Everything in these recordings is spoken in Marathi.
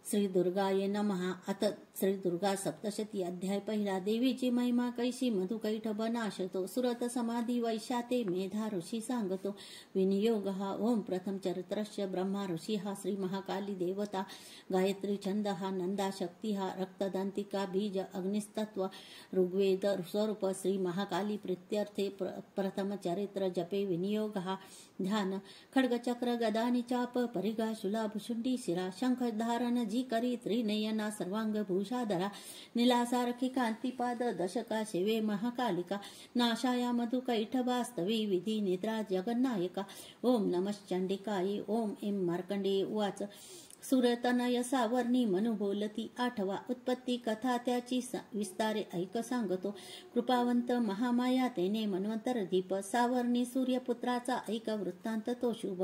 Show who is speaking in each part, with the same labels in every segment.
Speaker 1: श्री दुर्गाय नमः। अथ श्री दुर्गा सप्तशती अध्याय पहिला। देवीची महिमा कैशी मधुकैठ बनाशतो सुरत समाधी वैशाते मेधा ऋषी सांगतो। विनियोग हा ओम प्रथम चरित्रस्य ब्रह्मा ऋषी हा श्री महाकाली देवता गायत्री छंद हा नंदा शक्ती हा रक्तदंतिका बीज अग्निस्तत्व ऋग्वेद स्वरूप श्री महाकाली प्रीत्यर्थे प्रथम चरित्र जपे विनियोग हा ध्यान खड्गचक्र गदानी चाप परिगा शुलाभुशुंडी शिरा शंख धारण जी करी त्रिनयना सर्वांग भूषाधरा निलासारखी कांतिपाद दशका शिवे महाकालिका नाशाया मधुकैठ वास्तवी विधी निद्रा जगन्नायका। ओम नमश्चंडिकाय ओम एम मार्कंडेय उवाच। सुरतनय सावर्णी मनु बोलती आठवा उत्पत्ती कथा त्याची विस्तारे ऐक सांगतो। कृपावंत महामाया तेने मनवंतर दीप सावर्णी सूर्यपुत्राचा ऐक वृत्तांत तो शुभ।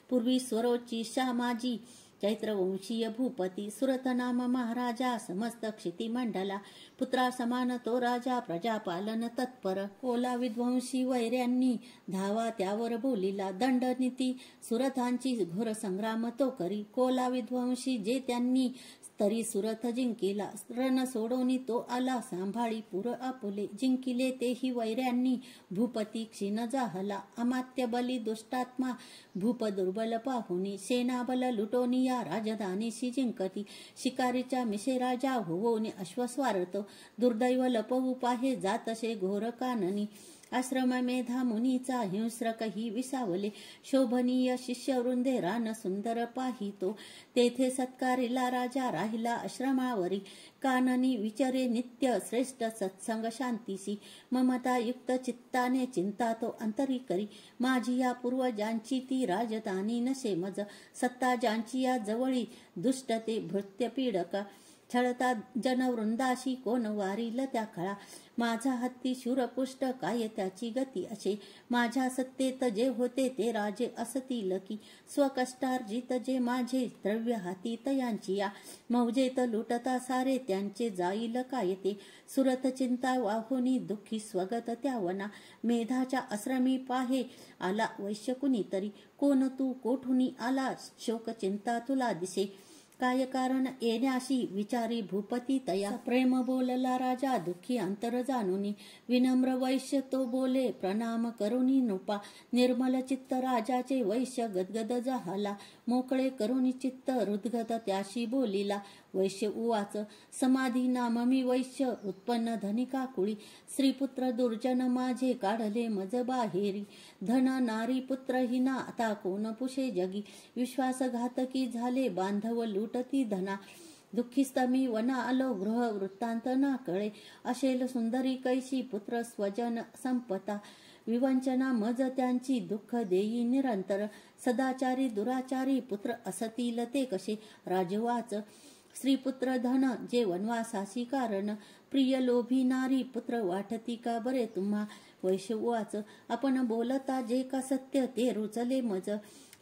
Speaker 1: पूर्वी स्वरोची श्यामाजी चैत्रवंशीय भूपती सुरत नाम महाराजा समस्त क्षितिमंडला पुत्रा समान तो राजा प्रजापालन तत्पर। कोला विध्वंसी वैऱ्यांनी धावा त्यावर बोलिला दंडनीती सुरतांची घोर संग्राम तो करी। कोला विध्वंसी जे त्यांनी तरी सुरत जिंकिला रण सोडोनी तो आला सांभाळी पुर आपुले जिंकिले तेही वैऱ्यांनी भूपती क्षीण जाहला। अमात्य बली दुष्टात्मा भूप दुर्बल पाहुनी सेनाबल लुटोनिया राजधानीशी जिंकती शिकारीच्या मिशे राजा होवोनी अश्वस्वारतो दुर्दैव लपवू पाहे जातसे घोर काननी। आश्रम मेधा मुनीचा हिंस्रकही विसावले शोभनीय शिष्यवृंदे रान सुंदर पाहितो तेथे सत्कारिला राजा राहिला आश्रमावरी। काननी विचरे नित्य श्रेष्ठ सत्संग शांतीसी ममता युक्त चित्ताने चिंता तो अंतरी करी। माझी या पूर्वजांची ती राजधानी नसे मज सत्ता ज्यांची या जवळी दुष्टते भृत्य पीडका छळता जनवृंदाशी कोण वारील त्या खळा। माझा हत्ती शूरपुष्ट काय त्याची गती असे माझ्या सत्तेत जे होते ते राजे असतील की स्वकष्टार्जित जे माझे द्रव्य हाती तयांची या मौजेत लुटता सारे त्यांचे जाईल काय ते। सुरत चिंता वाहुनी दुःखी स्वगत त्यावना मेधाच्या आश्रमी पाहे आला वैश्य कुणीतरी कोण तू कोठुनी आला शोक चिंता तुला दिसे काय कारण येण्याशी विचारी भूपती तया। प्रेम बोलला राजा दुःखी अंतर जाणुनी विनम्र वैश्य तो बोले प्रणाम करुनी नृपा। निर्मल चित्त राजाचे वैश्य गदगद जाहला मोकळे करुनी चित्त हृदगत त्याशी बोलिला। वैश्य उवाच समाधी नाम मी वैश्य उत्पन्न धनिका कुळी स्त्रीपुत्र दुर्जन माझे काढले मज बाहेरी धन नारी पुत्रहीना आता कोण पुषे जगी विश्वासघातकी झाले बांधव लुटती धना। दुःखीस्त मी वना आलो गृह वृत्तांत ना कळे अशेल सुंदरी कैशी पुत्र स्वजन संपता विवंचना मज त्यांची दुःख देई निरंतर सदाचारी दुराचारी पुत्र असतील ते कसे। राजवाच स्त्रीपुत्र धन जे वनवासासी कारण प्रिय लोभी नारी पुत्र वाटती का बरे तुम्हा। वैश्य उवाच आपण बोलता जे का सत्य ते रुचले मज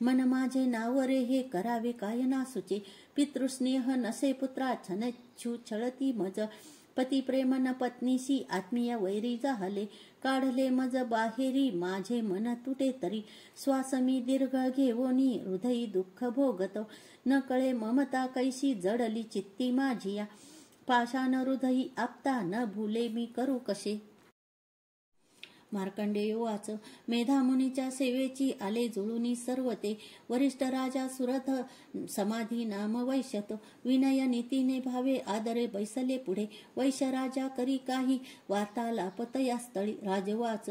Speaker 1: मन माझे नावरे हे करावे काय ना सुचे। पितृस्नेह नसे पुत्रा छनच्छू छळती मज पती प्रेम न पत्नीशी आत्मीय वैरी जाहले काढले मज बाहेरी माझे मन तुटे तरी। श्वास मी दीर्घ घेवोनी हृदयी दुःख भोगतो न कळे ममता कैशी जडली चित्ती माझिया पाषाण हृदयी आपता न भुले मी करू कसे। मार्कंडेय वाच मेधा मुनीच्या सेवेची आले जुळुनी सर्व ते वरिष्ठ राजा सुरथ समाधी नाम वैश्यतो विनय नीतीने भावे आदरे बैसले पुढे वैश्य राजा करी काही वार्तालाप तया स्थळी। राजवाच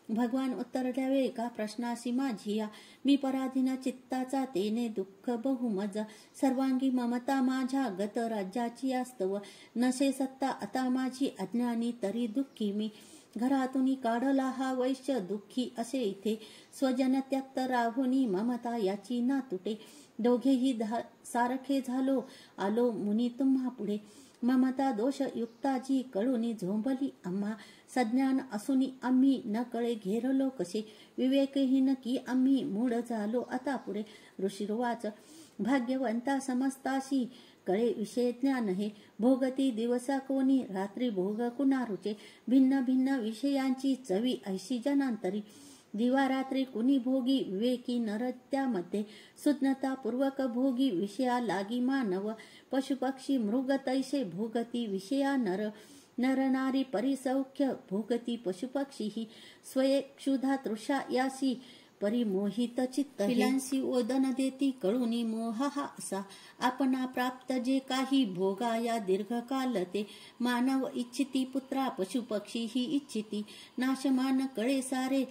Speaker 1: भगवान उत्तर द्यावे एका प्रश्नाशी माझिया मी पराधीन चित्ताचा तेने दुःख बहुमज सर्वांगी ममता माझ्या गत राज्याची आस्तव नसे सत्ता आता माझी अज्ञानी तरी दुःखी मी। घरातून काढला हा वैश्य दुःखी असे इथे स्वजन त्यक्त राहुनी ममता याची ना तुटे दोघेही सारखे झालो आलो मुनी तुम्हा पुढे। ममता दोष युक्ताची कळुनी झोंबली आम्हा सज्ञान असुनी आम्ही न कळे घेरलो कसे विवेकहीन की आम्ही मूढ झालो आता पुढे। ऋषिर्वाच भाग्यवंता समस्ताशी कळे विषय ज्ञान हे भोगती दिवसा कोणी रात्री भोग कुणारुचे भिन्न भिन्न विषयांची चवी ऐशी जनांतरी दिवारात्री कुणी भोगी विवेकी नर त्यामध्ये सुज्ञतापूर्वक भोगी विषया लागी मानव पशुपक्षी मृग तैसे भोगती विषया नर नरनारी परिसौख्य भोगती पशुपक्षी ही स्वये क्षुधा तृषा यासी परिमोहित चित्त पिलांसी ओदन देती कळुनी मोह हा असा आपणा प्राप्त जे काही भोगाया दीर्घकाल ते मानव इच्छिती पुत्रा पशुपक्षी ही इच्छिती नाशमान कळे सारे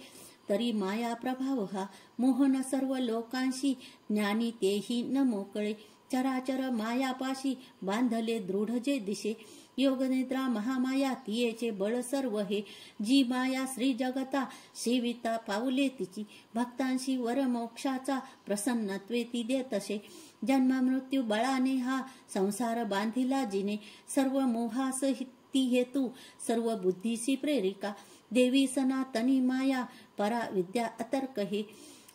Speaker 1: तरी माया प्रभाव हा मोहन सर्व लोकांशी ज्ञानी तेही न मोकळे चराचर मायापाशी बांधले दृढ जे दिशे योगनिद्रा महामाया तियेचे बळ सर्व हे जी माया श्री जगता सेविता पावले तिची भक्तांशी वर मोक्षाचा प्रसन्नत्वे ती देतसे जन्म मृत्यू बळाने हा संसार बांधिला जिने सर्व मोहास ती हेतू सर्व बुद्धीसी प्रेरिका देवी सनातनी माया परा विद्या अतर्क हे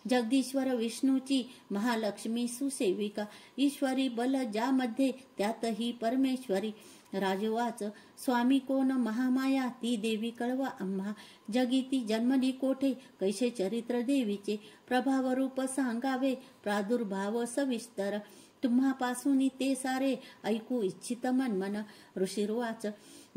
Speaker 1: जगदीश्वर विष्णूची महालक्ष्मी सुसेविका ईश्वरी बल ज्यामध्ये त्यातही परमेश्वरी राजवाच स्वामी कोण महामाया ती देवी कळवा आम्हा जगी ती जन्मली कोठे कैसे चरित्र देवीचे प्रभाव रूप सांगावे प्रादुर्भाव सविस्तर तुम्हापासून ते सारे ऐकू इच्छित मन ऋषिर्वाच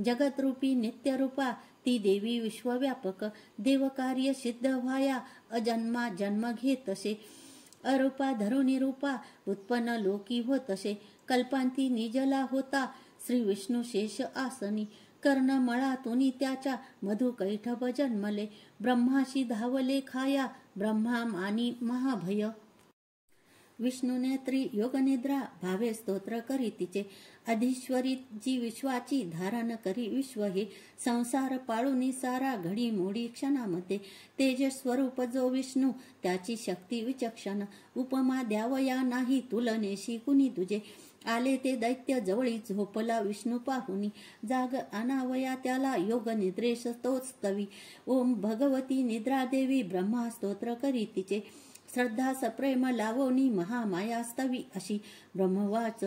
Speaker 1: जगतरूपी नित्यरूपा ती देवी विश्वव्यापक देवकार्य सिद्ध व्हाया अजन्मा जन्म घेतसे अरूपा धरुणी रूपा उत्पन्न लोकी होतसे कल्पांती निजला होता श्री विष्णू शेष आसनी कर्ण मळातून त्याच्या मधुकैठभ जन्मले ब्रह्माशी धावले खाया ब्रह्मा मानी महाभय विष्णूने त्रियोगनिद्रा भावे स्तोत्र करी तिचे अधीश्वरी जी विश्वाची धारण करी विश्व हे संसार पाळूनी सारा घडी मोडी क्षणामध्ये तेज स्वरूप जो विष्णू त्याची शक्ती विचक्षण उपमा द्यावया नाही तुलनेशी कुणी तुझे आले ते दैत्य जवळी झोपला विष्णू पाहुनी जाग आणावया त्याला योग निद्रेश तोच तवी ओम भगवती निद्रा देवी ब्रह्मा स्तोत्र करी तिचे श्रद्धा सप्रेम लावोनी महामायास्तवी अशी ब्रह्मवाच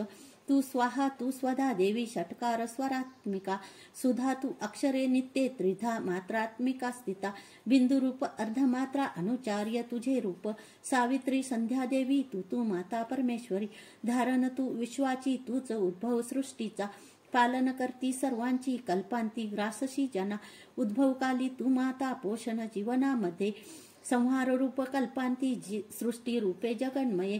Speaker 1: तू स्वाहा तू स्वधा देवी षटकार स्वरात्मिका सुधा तू अक्षरे नित्ये त्रिधा मात्रात्मिका स्थिता बिंदुरूप अर्धमात्रा अनुचार्य तुझे रूप सावित्री संध्या देवी तू माता परमेश्वरी धारण तू विश्वाची तूच उद्भव सृष्टीचा पालन करती सर्वांची कल्पांती ग्रासशी जना उद्भवकाली तू माता पोषण जीवनामध्ये संहार रूप कल्पांती सृष्टी रूपे जगन्मये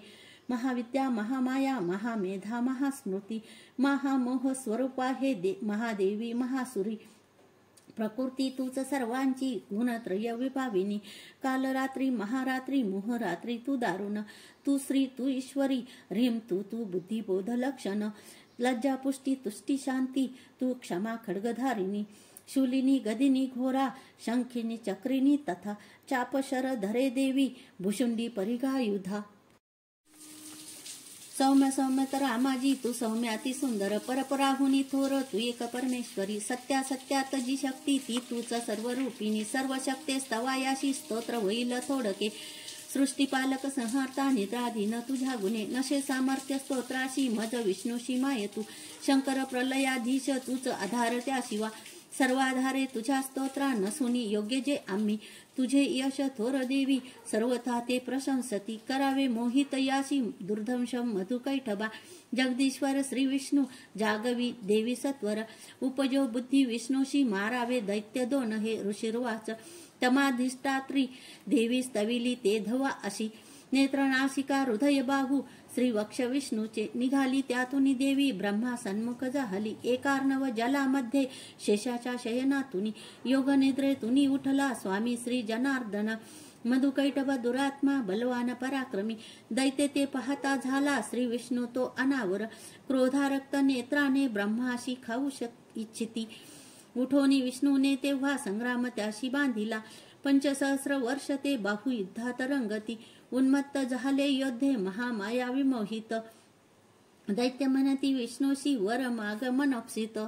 Speaker 1: महाविद्या महामाया महामेधा महास्मृती महामोह स्वरूपा हे महादेवी महासुरी प्रकृती तूच सर्वांची गुणत्रय विभाविनी कालरात्री महारात्री मोहरात्री तू दारुण तू श्री तू ईश्वरी ह्रीम तू बुद्धिबोध लक्षण लज्जा पुष्टी तुष्टी शांती तू क्षमा खड्गधारिणी शूलिनी गदिनी घोरा शंखिनी चक्रिनी तथा चापशर धरे देवी भुषुंडी परिघायुधा सौम्य सौम्य तर रामाजी तू सौम्याती सुंदर परपराहुनी थोर तू एक परमेश्वरी सत्या सत्यात जी शक्ती ती तूच सर्व रूपिणी सर्व शक्ते स्तवायाशी स्तोत्र होईल थोडके सृष्टीपालक संहार्ता निद्राधीन तुझ्या गुणे नशे सामर्थ्य स्तोत्राशी मज विष्णूशी माय तू शंकर प्रलयाधीश तूच आधार त्या शिवा सर्वाधारे तुझ्या स्तोत्रा नसुनी योग्य जे आम्ही तुझे यश थोर देवी सर्वथा ते प्रशंसती करावे मोहित याशी दुर्धंशम मधुकैठबा जगदीश्वर श्री विष्णू जागवी देवी सत्वर उपजो बुद्धी विष्णूशी मारावे दैत्य दोन हे ऋषिर्वाच तमाधिष्ठात्री देवी स्तविली ते धवा अशी नेत्रनासिका हृदय बाहू श्री वक्ष विष्णूचे निघाली त्यातून देवी ब्रह्मा सन्मुख झाली एकार्णव जलामध्ये शेषाच्या शयनातुनी योग निद्रेतुनी उठला स्वामी श्री जनार्दन मधुकैटभ दुरात्मा बलवान पराक्रमी दैत्य ते पाहता झाला श्री विष्णू तो अनावर क्रोधारक्त नेत्राने ब्रह्माशी खाऊ इच्छिती उठोनी विष्णूने तेव्हा संग्राम त्याशी बांधिला 500 वर्ष ते बाहुयुद्धात रंगती उन्मत्त झाले योद्धे महामाया विमोहित दैत्य म्हणती विष्णूशी वर माग मनोक्षित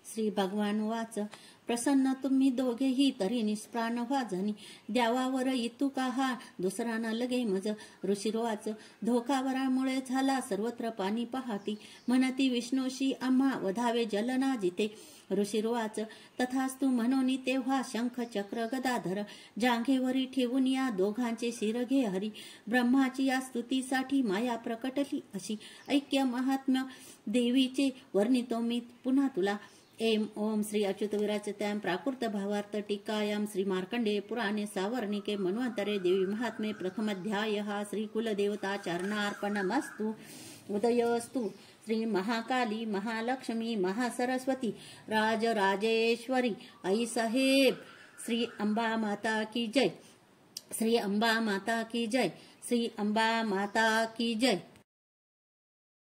Speaker 1: श्री भगवान वाच प्रसन्न तुम्ही दोघेही तरी निष्प्राण व्हा जणी द्यावावर इतू का हा दुसरा न लगे मज ऋषिर्वाच धोकावरामुळे झाला सर्वत्र पाणी पाहती म्हणती विष्णूशी आम्हा वधावे जलना जिते ऋषिर्वाच तथास्तु म्हणून तेव्हा शंख चक्र गदाधर जांघेवरी ठेवून या दोघांचे शिर घे हरी ब्रह्माची या स्तुतीसाठी माया प्रकटली अशी ऐक्य महात्म्य देवीचे वर्णितो मी पुन्हा तुला एम ओम श्री अच्युत विराजत्यां प्राकृत भावार्थ टीकायां श्री मार्कंडेय पुराणे सावर्णिके मन्वंतरे देवी महात्मे प्रथमाध्यायः श्री कुलदेवता चरणार्पणमस्तु उदयोस्तु श्री महाकाली महालक्ष्मी महासरस्वती राजराजेश्वरी आई साहेब श्री अंबा माता की जय श्री अंबा माता की जय श्री अंबा माता की जय।